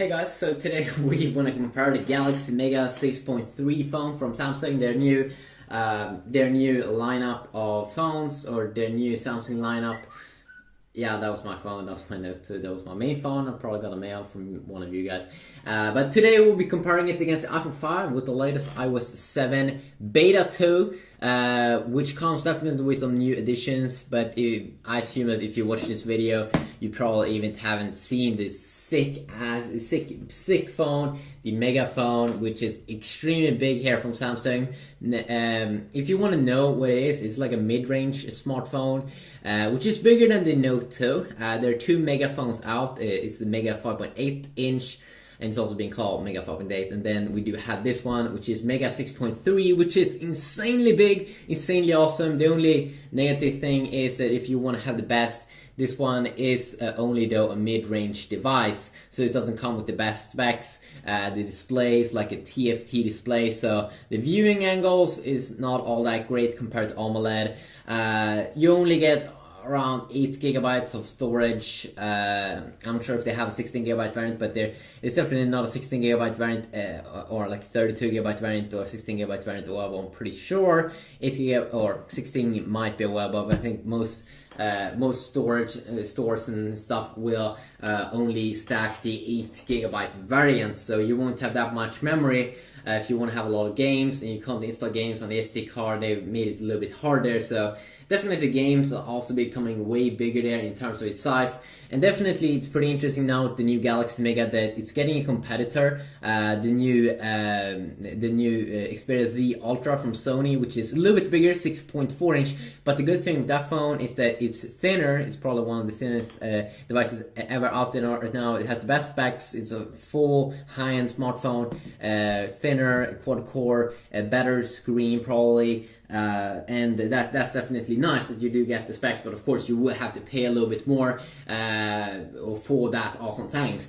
Hey guys, so today we want to compare the Galaxy Mega 6.3 phone from Samsung, their new lineup of phones, or their new Samsung lineup. Yeah, that was my phone, that was my Note 2, that was my main phone. I probably got a mail from one of you guys. But today we'll be comparing it against the iPhone 5 with the latest iOS 7 Beta 2, which comes definitely with some new additions, but I assume that if you watch this video, you probably even haven't seen this sick phone, the Mega phone, which is extremely big here from Samsung. If you want to know what it is, it's like a mid-range smartphone, which is bigger than the Note 2. There are two Mega phones out. It's the Mega 5.8 inch, and it's also being called Mega 5.8, and then we do have this one, which is Mega 6.3, which is insanely big, insanely awesome. The only negative thing is that if you want to have the best, this one is only though a mid-range device, so it doesn't come with the best specs. The display is like a TFT display, so the viewing angles is not all that great compared to AMOLED. You only get around 8 gigabytes of storage. I'm not sure if they have a 16 gigabyte variant, but it's definitely not a 16 gigabyte variant or like 32 gigabyte variant or 16 gigabyte variant. Well, I'm pretty sure 8 gigabyte or 16 might be available, but I think most storage stores and stuff will only stack the 8 gigabyte variant, so you won't have that much memory. If you want to have a lot of games and you can't install games on the SD card, they've made it a little bit harder. So definitely the games are also becoming way bigger there in terms of its size. And definitely it's pretty interesting now with the new Galaxy Mega that it's getting a competitor, the new Xperia Z Ultra from Sony, which is a little bit bigger, 6.4 inch. But the good thing with that phone is that it's thinner. It's probably one of the thinnest devices ever out there right now. It has the best specs. It's a full high-end smartphone, thinner, quad-core, a better screen probably. And that's definitely nice that you do get the specs, but of course you will have to pay a little bit more for that awesome things.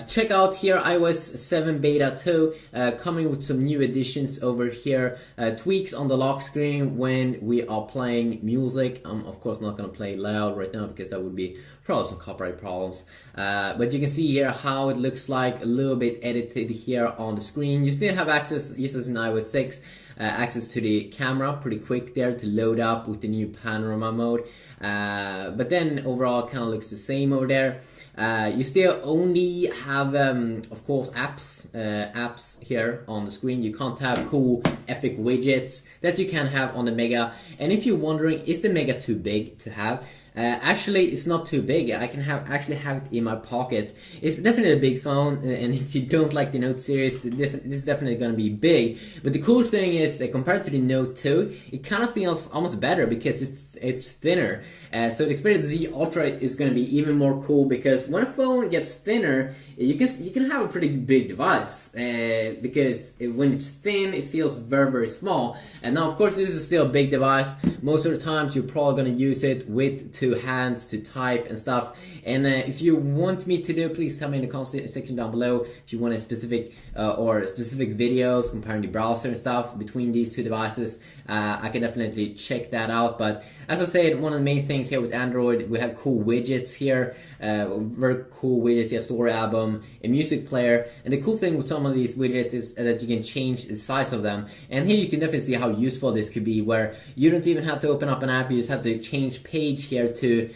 Check out here iOS 7 Beta 2 coming with some new additions over here, tweaks on the lock screen when we are playing music. I'm of course not going to play loud right now because that would be probably some copyright problems, but you can see here how it looks like a little bit edited here on the screen. You still have access, just as in iOS 6, access to the camera pretty quick there to load up with the new panorama mode, but then overall kind of looks the same over there. You still only have of course apps here on the screen. You can't have cool epic widgets that you can have on the Mega. And if you're wondering, is the Mega too big to have? Actually, it's not too big. I can actually have it in my pocket. It's definitely a big phone, and if you don't like the Note series, this is definitely going to be big. But the cool thing is that compared to the Note 2, it kind of feels almost better because it's thinner. So the Xperia Z Ultra is going to be even more cool because when a phone gets thinner, you can have a pretty big device because when it's thin, it feels very, very small. And now, of course, this is still a big device. Most of the times, you're probably going to use it with two hands to type and stuff. And if you want me to do, please tell me in the comment section down below if you want a specific videos comparing the browser and stuff between these two devices. I can definitely check that out. But as I said, one of the main things here with Android, we have cool widgets here, very cool widgets here, story album, a music player. And the cool thing with some of these widgets is that you can change the size of them. And here you can definitely see how useful this could be, where you don't even have to open up an app, you just have to change page here to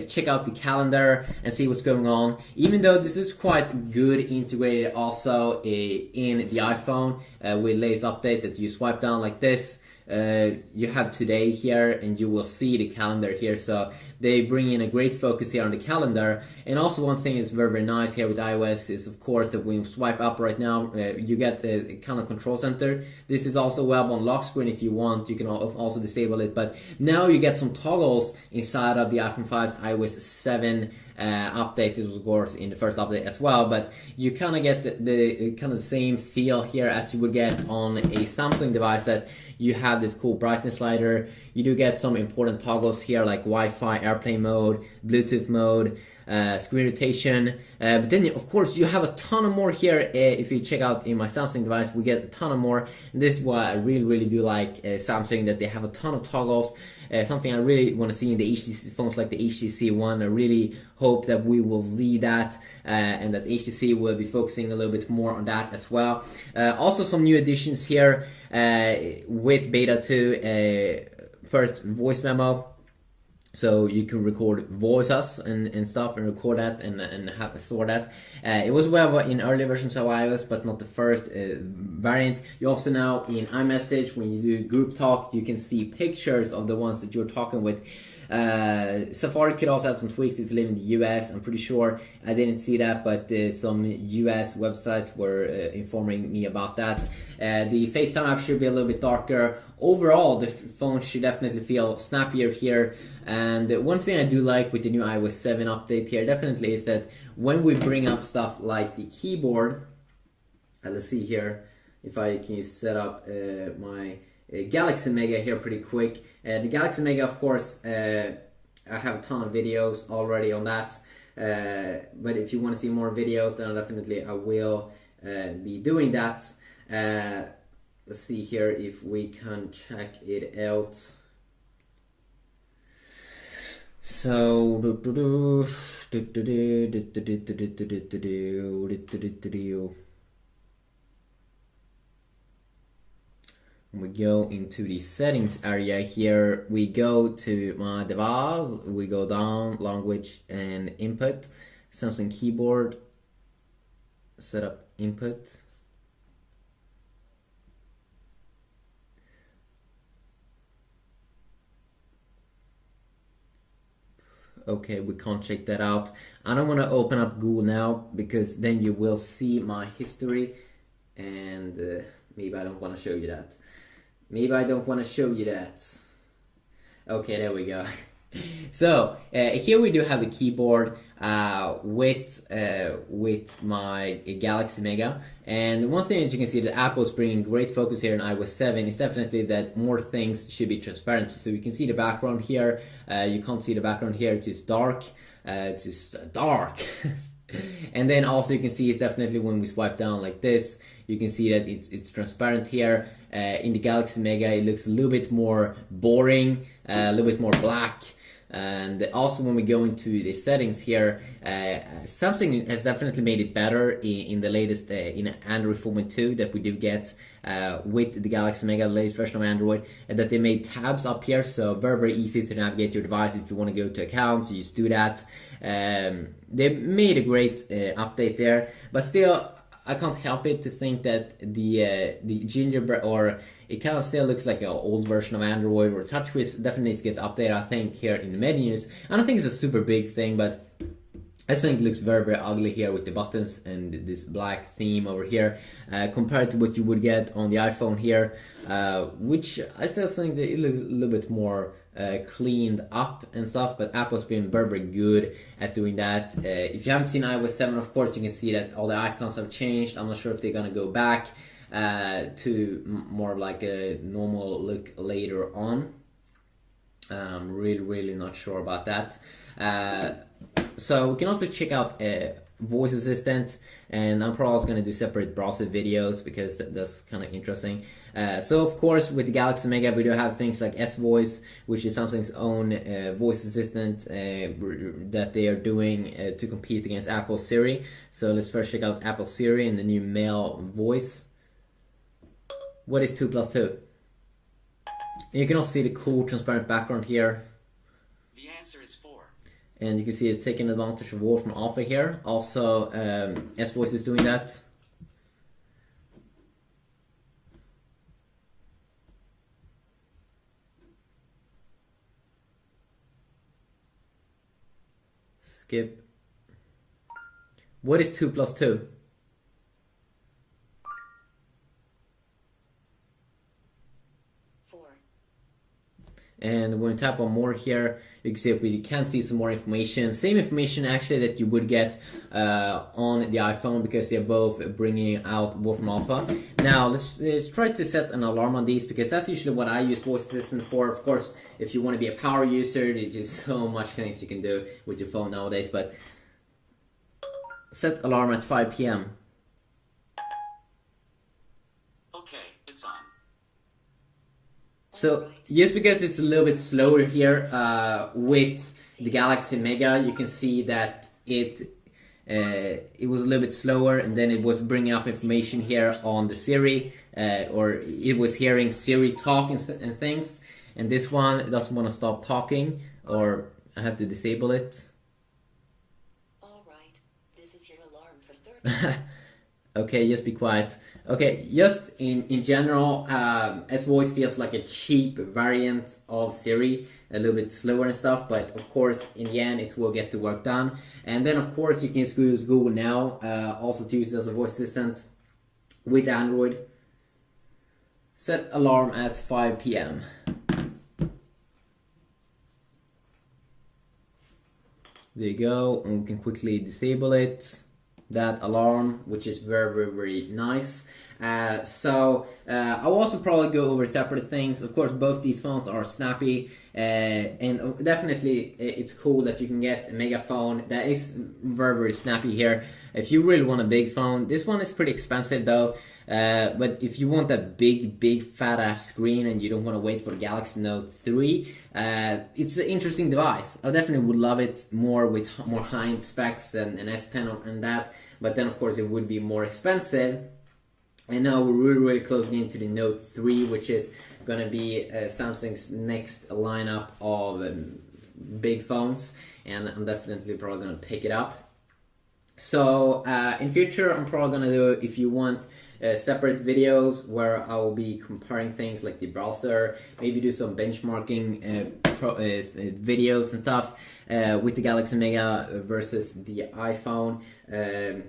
check out the calendar and see what's going on. Even though this is quite good integrated also in the iPhone with latest update that you swipe down like this. You have today here and you will see the calendar here, so they bring in a great focus here on the calendar. And also one thing that's very, very nice here with iOS is of course that when you swipe up right now, you get the kind of control center. This is also available on lock screen if you want. You can also disable it, but now you get some toggles inside of the iPhone 5's iOS 7 update. It was of course in the first update as well, but you kind of get the kind of same feel here as you would get on a Samsung device, that you have this cool brightness slider. You do get some important toggles here like Wi-Fi, airplane mode, Bluetooth mode, screen rotation, but then of course you have a ton of more here. If you check out in my Samsung device, we get a ton of more. And this is why I really do like Samsung, that they have a ton of toggles. Something I really want to see in the HTC phones like the HTC One. I really hope that we will see that, and that HTC will be focusing a little bit more on that as well. Also some new additions here with Beta 2. First, voice memo. So you can record voices and stuff, and record that and have store that. It was available in early versions of iOS, but not the first variant. You also now in iMessage, when you do group talk, you can see pictures of the ones that you're talking with. Safari could also have some tweaks if you live in the US. I'm pretty sure I didn't see that, but some US websites were informing me about that. The FaceTime app should be a little bit darker. Overall, the phone should definitely feel snappier here. And one thing I do like with the new iOS 7 update here definitely is that when we bring up stuff like the keyboard, let's see here if I can set up my Galaxy Mega here pretty quick. The Galaxy Mega, of course, I have a ton of videos already on that. But if you want to see more videos, then definitely I will be doing that. Let's see here if we can check it out. So we go into the settings area here. We go to my device, we go down, language and input, Samsung keyboard, setup input. Okay, we can't check that out. I don't want to open up Google now, because then you will see my history, and maybe I don't want to show you that. Maybe I don't want to show you that. Okay, there we go. So here we do have the keyboard with my Galaxy Mega, and one thing as you can see that Apple is bringing great focus here in iOS 7 is definitely that more things should be transparent. So you can see the background here. You can't see the background here. It's dark. It's dark. And then also you can see it's definitely when we swipe down like this, you can see that it's transparent here. In the Galaxy Mega it looks a little bit more boring, a little bit more black. And also when we go into the settings here, Samsung has definitely made it better in the latest in Android 4.2 that we do get with the Galaxy Mega, the latest version of Android, and that they made tabs up here, so very easy to navigate your device. If you want to go to accounts, you just do that. They made a great update there, but still I can't help it to think that the Gingerbread, or it kind of still looks like an old version of Android, or TouchWiz definitely needs to get updated, I think, here in the menus. I don't think it's a super big thing, but I just think it looks very ugly here with the buttons and this black theme over here, compared to what you would get on the iPhone here, which I still think that it looks a little bit more cleaned up and stuff, but Apple's been very good at doing that. If you haven't seen iOS 7, of course, you can see that all the icons have changed. I'm not sure if they're gonna go back to more like a normal look later on. I'm really not sure about that. So we can also check out voice assistant, and I'm probably also going to do separate browser videos because that's kind of interesting. So of course with the Galaxy Mega we do have things like S-Voice, which is Samsung's own voice assistant that they are doing to compete against Apple Siri. So let's first check out Apple Siri and the new male voice. What is 2 plus 2? And you can also see the cool transparent background here. The answer is 4. And you can see it's taking advantage of Wolf from Alpha here. Also, S-Voice is doing that. Skip. What is 2 plus 2? And when we tap on more here, you can see that we can see some more information. Same information actually that you would get on the iPhone, because they're both bringing out Wolfram Alpha. Now let's try to set an alarm on these, because that's usually what I use voice assistant for. Of course, if you want to be a power user, there's just so much things you can do with your phone nowadays. But Set alarm at 5 p.m. Okay, it's on. So just because it's a little bit slower here with the Galaxy Mega, you can see that it was a little bit slower, and then it was bringing up information here on the Siri, or it was hearing Siri talk and things. And this one doesn't want to stop talking, or I have to disable it. All right, this is your alarm for 30. Okay, just be quiet. Okay, just in general, S Voice feels like a cheap variant of Siri, a little bit slower and stuff, but of course, in the end, it will get the work done. And then, of course, you can use Google Now, also to use it as a voice assistant with Android. Set alarm at 5 p.m. There you go, and we can quickly disable it. That alarm, which is very nice. I will also probably go over separate things. Of course, both these phones are snappy, and definitely it's cool that you can get a mega phone that is very snappy here. If you really want a big phone, this one is pretty expensive though. But if you want a big fat ass screen and you don't want to wait for the Galaxy Note 3, it's an interesting device. I definitely would love it more with more high-end specs and an S Pen and that, but then of course it would be more expensive. And now we're really closing into the Note 3, which is going to be Samsung's next lineup of big phones, and I'm definitely probably going to pick it up. So in future, I'm probably going to do, if you want, separate videos where I will be comparing things like the browser, maybe do some benchmarking videos and stuff with the Galaxy Mega versus the iPhone.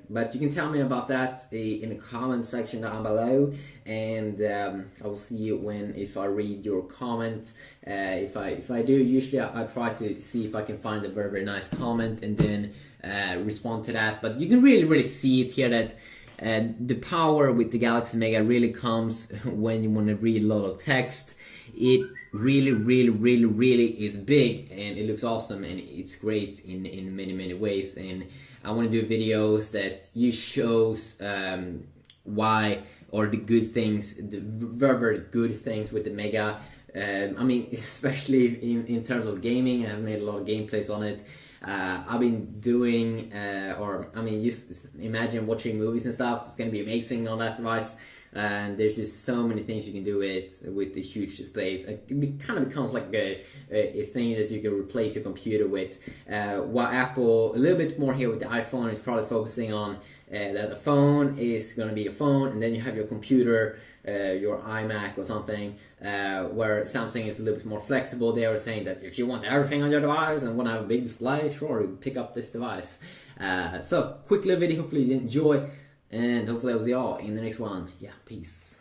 But you can tell me about that in the comment section down below, and I will see you if I read your comment. If I do, usually I try to see if I can find a very nice comment and then respond to that. But you can really see it here that the power with the Galaxy Mega really comes when you want to read a lot of text. It really is big, and it looks awesome, and it's great in many ways. And I want to do videos that you shows why, or the good things, the very good things with the Mega. I mean, especially in terms of gaming, I've made a lot of gameplays on it. I've been doing, just imagine watching movies and stuff. It's gonna be amazing on that device. And there's just so many things you can do with the huge displays. It kind of becomes like a thing that you can replace your computer with. While Apple, a little bit more here with the iPhone, is probably focusing on that the phone is going to be a phone, and then you have your computer, your iMac or something, where Samsung is a little bit more flexible. They are saying that if you want everything on your device and want to have a big display, sure, pick up this device. So, quick little video, hopefully you enjoy. And hopefully that was all in the next one. Yeah, peace.